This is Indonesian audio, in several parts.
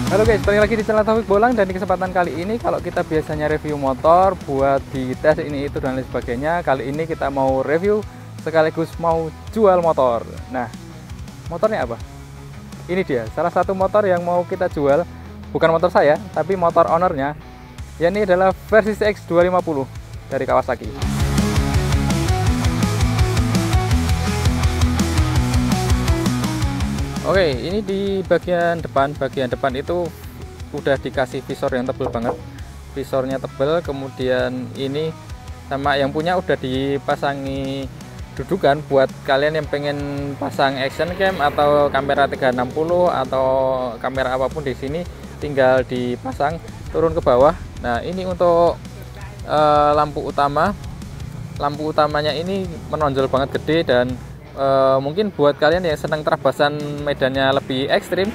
Halo guys, balik lagi di channel Taufik Bolang. Dan di kesempatan kali ini, kalau kita biasanya review motor buat di tes ini itu dan lain sebagainya, kali ini kita mau review sekaligus mau jual motor. Nah, motornya apa? Ini dia, salah satu motor yang mau kita jual. Bukan motor saya, tapi motor ownernya. Ya, ini adalah Versys X 250 dari Kawasaki. Oke, ini di bagian depan itu udah dikasih visor yang tebal banget. Visornya tebal, kemudian ini sama yang punya udah dipasangi dudukan buat kalian yang pengen pasang action cam atau kamera 360 atau kamera apapun di sini tinggal dipasang turun ke bawah. Nah, ini untuk lampu utama. Lampu utamanya ini menonjol banget gede dan mungkin buat kalian yang senang terabasan medannya lebih ekstrim,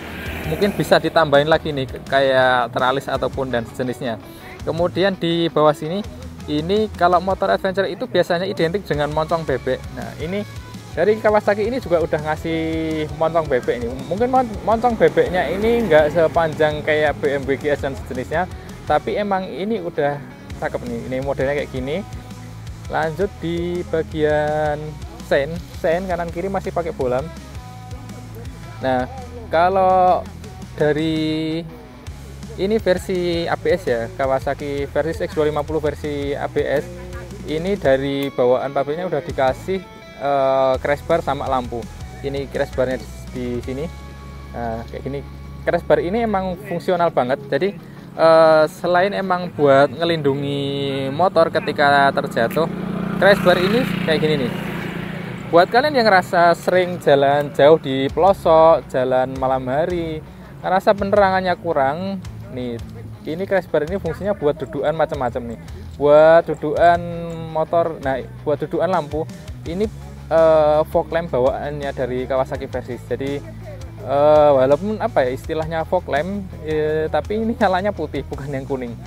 mungkin bisa ditambahin lagi nih kayak teralis ataupun dan sejenisnya. Kemudian di bawah sini, ini kalau motor adventure itu biasanya identik dengan moncong bebek. Nah, ini dari Kawasaki ini juga udah ngasih moncong bebek ini. Mungkin moncong bebeknya ini nggak sepanjang kayak BMW GS dan sejenisnya, tapi emang ini udah cakep nih. Ini modelnya kayak gini. Lanjut di bagian sen kanan kiri masih pakai bolam. Nah, kalau dari ini versi ABS ya, Kawasaki Versys X 250 versi ABS, ini dari bawaan pabriknya udah dikasih crash bar sama lampu. Ini crash barnya di sini. Nah, kayak gini. Crash bar ini emang fungsional banget. Jadi selain emang buat ngelindungi motor ketika terjatuh, crash bar ini kayak gini nih. Buat kalian yang ngerasa sering jalan jauh di pelosok, jalan malam hari, ngerasa penerangannya kurang, nih, ini crash bar ini fungsinya buat dudukan macam-macam nih. Buat dudukan motor, nah, buat dudukan lampu, ini fog lamp bawaannya dari Kawasaki Versys. Jadi walaupun apa ya istilahnya fog lamp, tapi ini nyalanya putih, bukan yang kuning.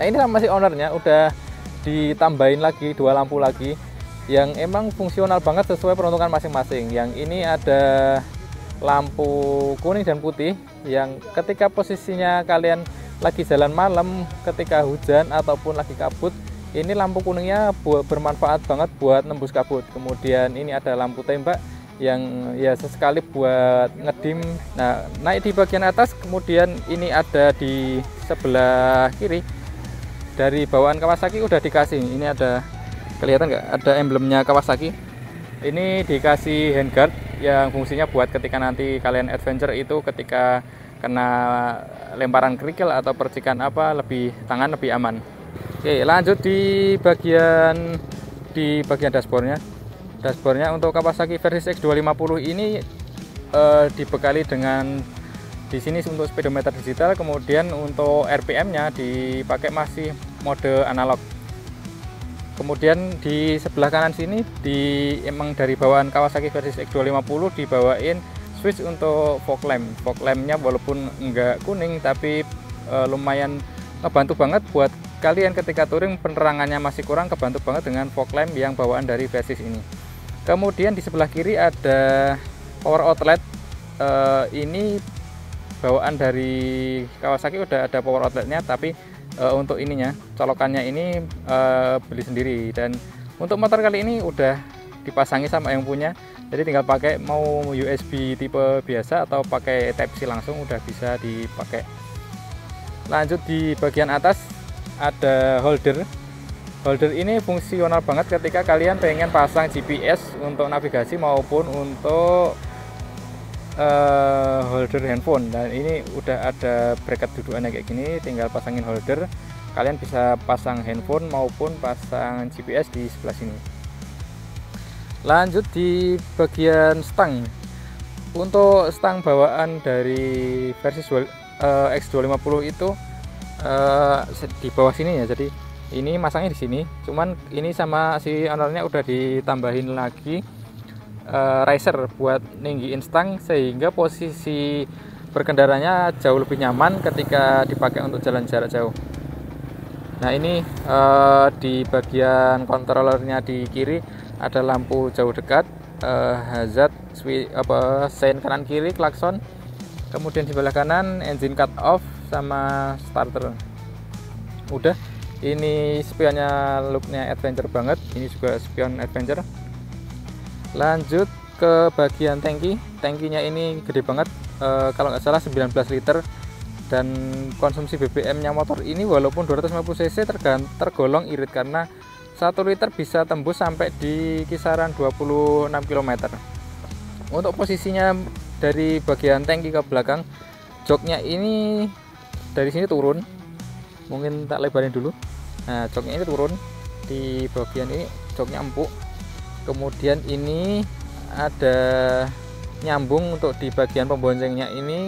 Nah, ini sama si ownernya udah ditambahin lagi 2 lampu lagi yang emang fungsional banget sesuai peruntukan masing-masing. Yang ini ada lampu kuning dan putih yang ketika posisinya kalian lagi jalan malam, ketika hujan ataupun lagi kabut, ini lampu kuningnya bermanfaat banget buat nembus kabut. Kemudian ini ada lampu tembak yang ya sesekali buat ngedim. Nah, naik di bagian atas, kemudian ini ada di sebelah kiri dari bawaan Kawasaki udah dikasih. Ini ada, kelihatan nggak, ada emblemnya Kawasaki. Ini dikasih handguard yang fungsinya buat ketika nanti kalian adventure itu ketika kena lemparan kerikil atau percikan apa, tangan lebih aman. Oke, lanjut di bagian dashboardnya. Dashboardnya untuk Kawasaki Versys X 250 ini dibekali dengan di sini untuk speedometer digital, kemudian untuk RPM-nya dipakai masih mode analog. Kemudian di sebelah kanan sini emang dari bawaan Kawasaki Versys X 250 dibawain switch untuk fog lamp. Fog lamp-nya walaupun enggak kuning tapi lumayan ngebantu banget buat kalian ketika touring penerangannya masih kurang, kebantu banget dengan fog lamp yang bawaan dari Versys ini. Kemudian di sebelah kiri ada power outlet. Ini bawaan dari Kawasaki udah ada power outletnya, tapi untuk ininya, colokannya ini beli sendiri. Dan untuk motor kali ini udah dipasangi sama yang punya, jadi tinggal pakai mau USB tipe biasa atau pakai Type C langsung udah bisa dipakai. Lanjut di bagian atas ada holder. Holder ini fungsional banget ketika kalian pengen pasang GPS untuk navigasi maupun untuk holder handphone. Dan ini udah ada bracket dudukannya kayak gini, tinggal pasangin holder, kalian bisa pasang handphone maupun pasang GPS di sebelah sini. Lanjut di bagian stang. Untuk stang bawaan dari Versys X 250 itu di bawah sini ya, jadi ini masangnya di sini, cuman ini sama si ownernya udah ditambahin lagi riser buat ninggiin stang sehingga posisi berkendaranya jauh lebih nyaman ketika dipakai untuk jalan jarak jauh. Nah, ini di bagian kontrolernya di kiri ada lampu jauh dekat, hazard, sein kanan kiri, klakson. Kemudian di sebelah kanan engine cut off sama starter. Udah, ini spionnya looknya adventure banget, ini juga spion adventure. Lanjut ke bagian tangki. Tangkinya ini gede banget, kalau nggak salah 19 liter, dan konsumsi BBM nya motor ini walaupun 250 cc tergolong irit karena 1 liter bisa tembus sampai di kisaran 26 km. Untuk posisinya dari bagian tangki ke belakang, joknya ini dari sini turun, mungkin tak lebarin dulu. Nah, joknya ini turun di bagian ini, joknya empuk. Kemudian ini ada nyambung untuk di bagian pemboncengnya, ini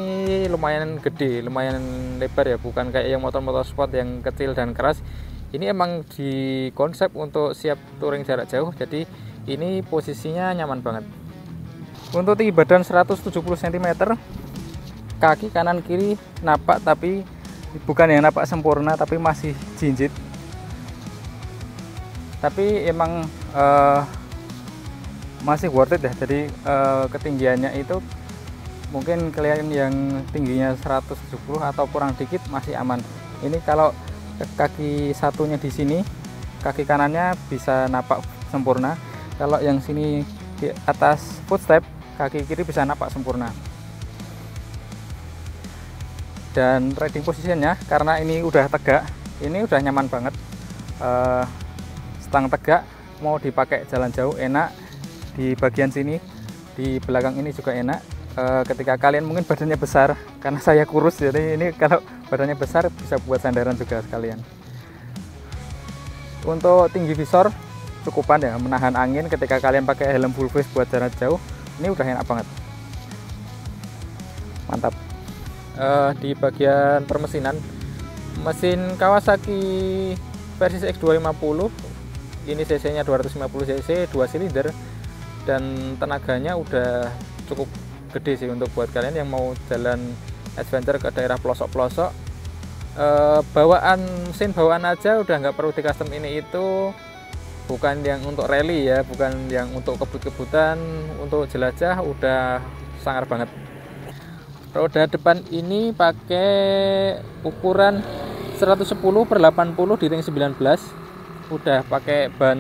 lumayan gede, lumayan lebar ya, bukan kayak yang motor-motor sport yang kecil dan keras. Ini emang di konsep untuk siap touring jarak jauh, jadi ini posisinya nyaman banget. Untuk tinggi badan 170 cm, kaki kanan kiri napak, tapi bukan yang napak sempurna, tapi masih jinjit. Tapi emang masih worth it ya. Jadi ketinggiannya itu mungkin kalian yang tingginya 170 atau kurang dikit masih aman. Ini kalau kaki satunya di sini, kaki kanannya bisa napak sempurna. Kalau yang sini di atas footstep, kaki kiri bisa napak sempurna. Dan riding positionnya, karena ini udah tegak, ini udah nyaman banget. Stang tegak, mau dipakai jalan jauh enak. Di bagian sini, di belakang ini juga enak. Ketika kalian mungkin badannya besar, karena saya kurus, jadi ini kalau badannya besar bisa buat sandaran juga sekalian. Untuk tinggi visor cukupan ya, menahan angin ketika kalian pakai helm full face buat jarak jauh. Ini udah enak banget, mantap. Di bagian permesinan, mesin Kawasaki Versys X250, ini cc nya 250 cc, 2 silinder, dan tenaganya udah cukup gede sih untuk buat kalian yang mau jalan adventure ke daerah pelosok-pelosok. Mesin bawaan aja udah nggak perlu di custom, ini itu bukan yang untuk rally ya, bukan yang untuk kebut-kebutan, untuk jelajah udah sangar banget. Roda depan ini pakai ukuran 110/80 di ring 19, udah pakai ban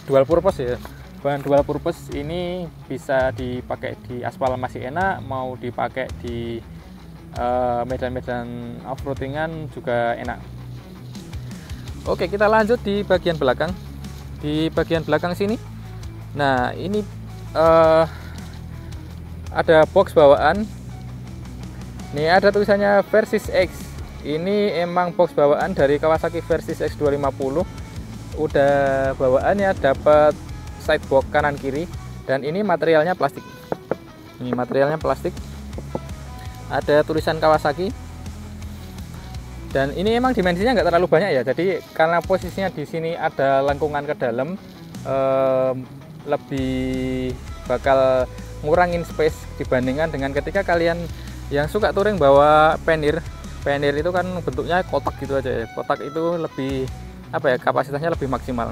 dual purpose ya. Bahan dual purpose ini bisa dipakai di aspal masih enak, mau dipakai di medan-medan off-roadingan juga enak. Oke, kita lanjut di bagian belakang. Di bagian belakang sini, nah ini ada box bawaan. Nih ada tulisannya Versys X. Ini emang box bawaan dari Kawasaki Versys X250. Udah bawaannya dapat sidebox kanan kiri, dan ini materialnya plastik. Ini materialnya plastik. Ada tulisan Kawasaki. Dan ini emang dimensinya nggak terlalu banyak ya. Jadi karena posisinya di sini ada lengkungan ke dalam, lebih bakal ngurangin space dibandingkan dengan ketika kalian yang suka touring bawa Pannier. Pannier itu kan bentuknya kotak gitu aja ya. Kotak itu lebih apa ya, kapasitasnya lebih maksimal.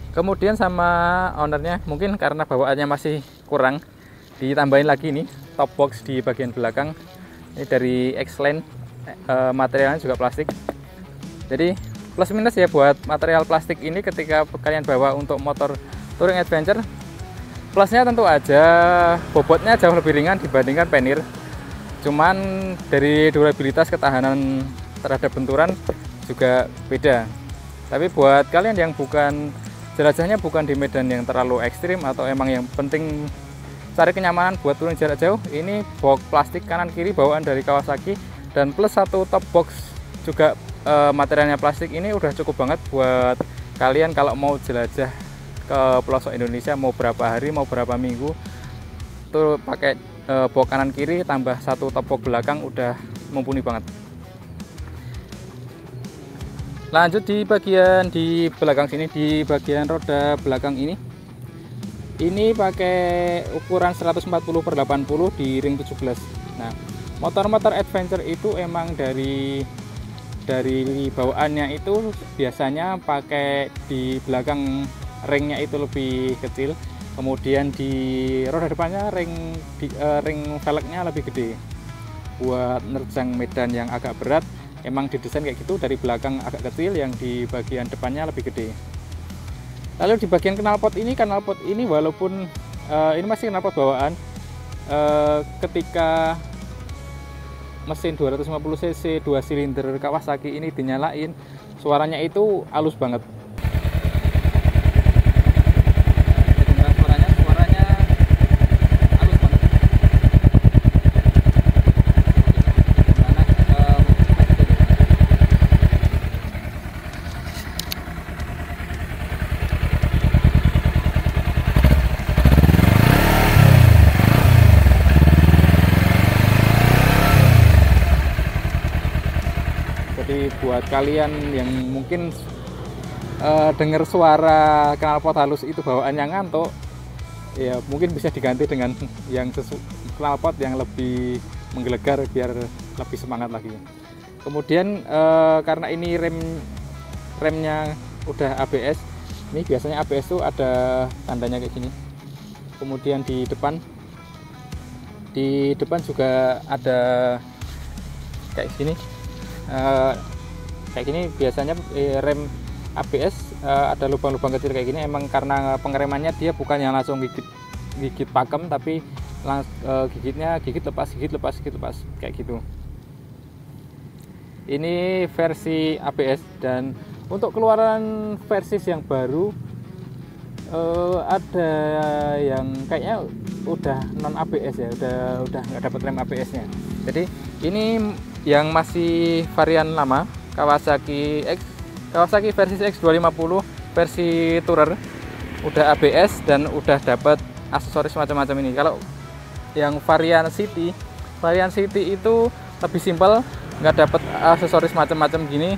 Kemudian sama ownernya, mungkin karena bawaannya masih kurang, ditambahin lagi nih top box di bagian belakang. Ini dari X-Line, materialnya juga plastik. Jadi plus minus ya buat material plastik ini ketika kalian bawa untuk motor touring adventure. Plusnya tentu aja bobotnya jauh lebih ringan dibandingkan Pannier. Cuman dari durabilitas, ketahanan terhadap benturan juga beda. Tapi buat kalian yang bukan jelajahnya bukan di medan yang terlalu ekstrim, atau emang yang penting cari kenyamanan buat touring jarak jauh, ini box plastik kanan kiri bawaan dari Kawasaki, dan plus satu top box juga materialnya plastik, ini udah cukup banget buat kalian kalau mau jelajah ke pelosok Indonesia, mau berapa hari, mau berapa minggu, tuh pakai box kanan kiri tambah satu top box belakang udah mumpuni banget. Lanjut di bagian di belakang sini, di bagian roda belakang ini pakai ukuran 140/80 di ring 17. Nah, motor-motor adventure itu emang dari bawaannya itu biasanya pakai di belakang ringnya itu lebih kecil. Kemudian di roda depannya ring velgnya lebih gede buat nerjang medan yang agak berat. Emang didesain kayak gitu, dari belakang agak kecil, yang di bagian depannya lebih gede. Lalu di bagian knalpot ini walaupun ini masih knalpot bawaan, ketika mesin 250 cc 2 silinder Kawasaki ini dinyalain, suaranya itu halus banget. Jadi buat kalian yang mungkin dengar suara knalpot halus itu bawaannya ngantuk, ya mungkin bisa diganti dengan yang knalpot yang lebih menggelegar biar lebih semangat lagi. Kemudian karena ini remnya udah ABS, ini biasanya ABS tuh ada tandanya kayak gini. Kemudian di depan juga ada kayak gini. Kayak gini biasanya rem ABS ada lubang-lubang kecil kayak gini, emang karena pengeremannya dia bukan yang langsung gigit pakem, tapi gigit lepas kayak gitu. Ini versi ABS, dan untuk keluaran versi yang baru ada yang kayaknya udah non ABS ya, udah nggak dapat rem ABS-nya. Jadi ini yang masih varian lama Kawasaki versi X250 versi Tourer udah ABS dan udah dapat aksesoris macam-macam ini. Kalau yang varian City itu lebih simpel, nggak dapat aksesoris macam-macam gini.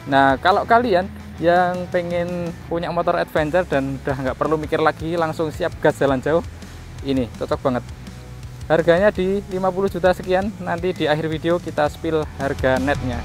Nah, kalau kalian yang pengen punya motor adventure dan udah nggak perlu mikir lagi, langsung siap gas jalan jauh, ini cocok banget. Harganya di 50 juta sekian. Nanti di akhir video kita spill harga netnya.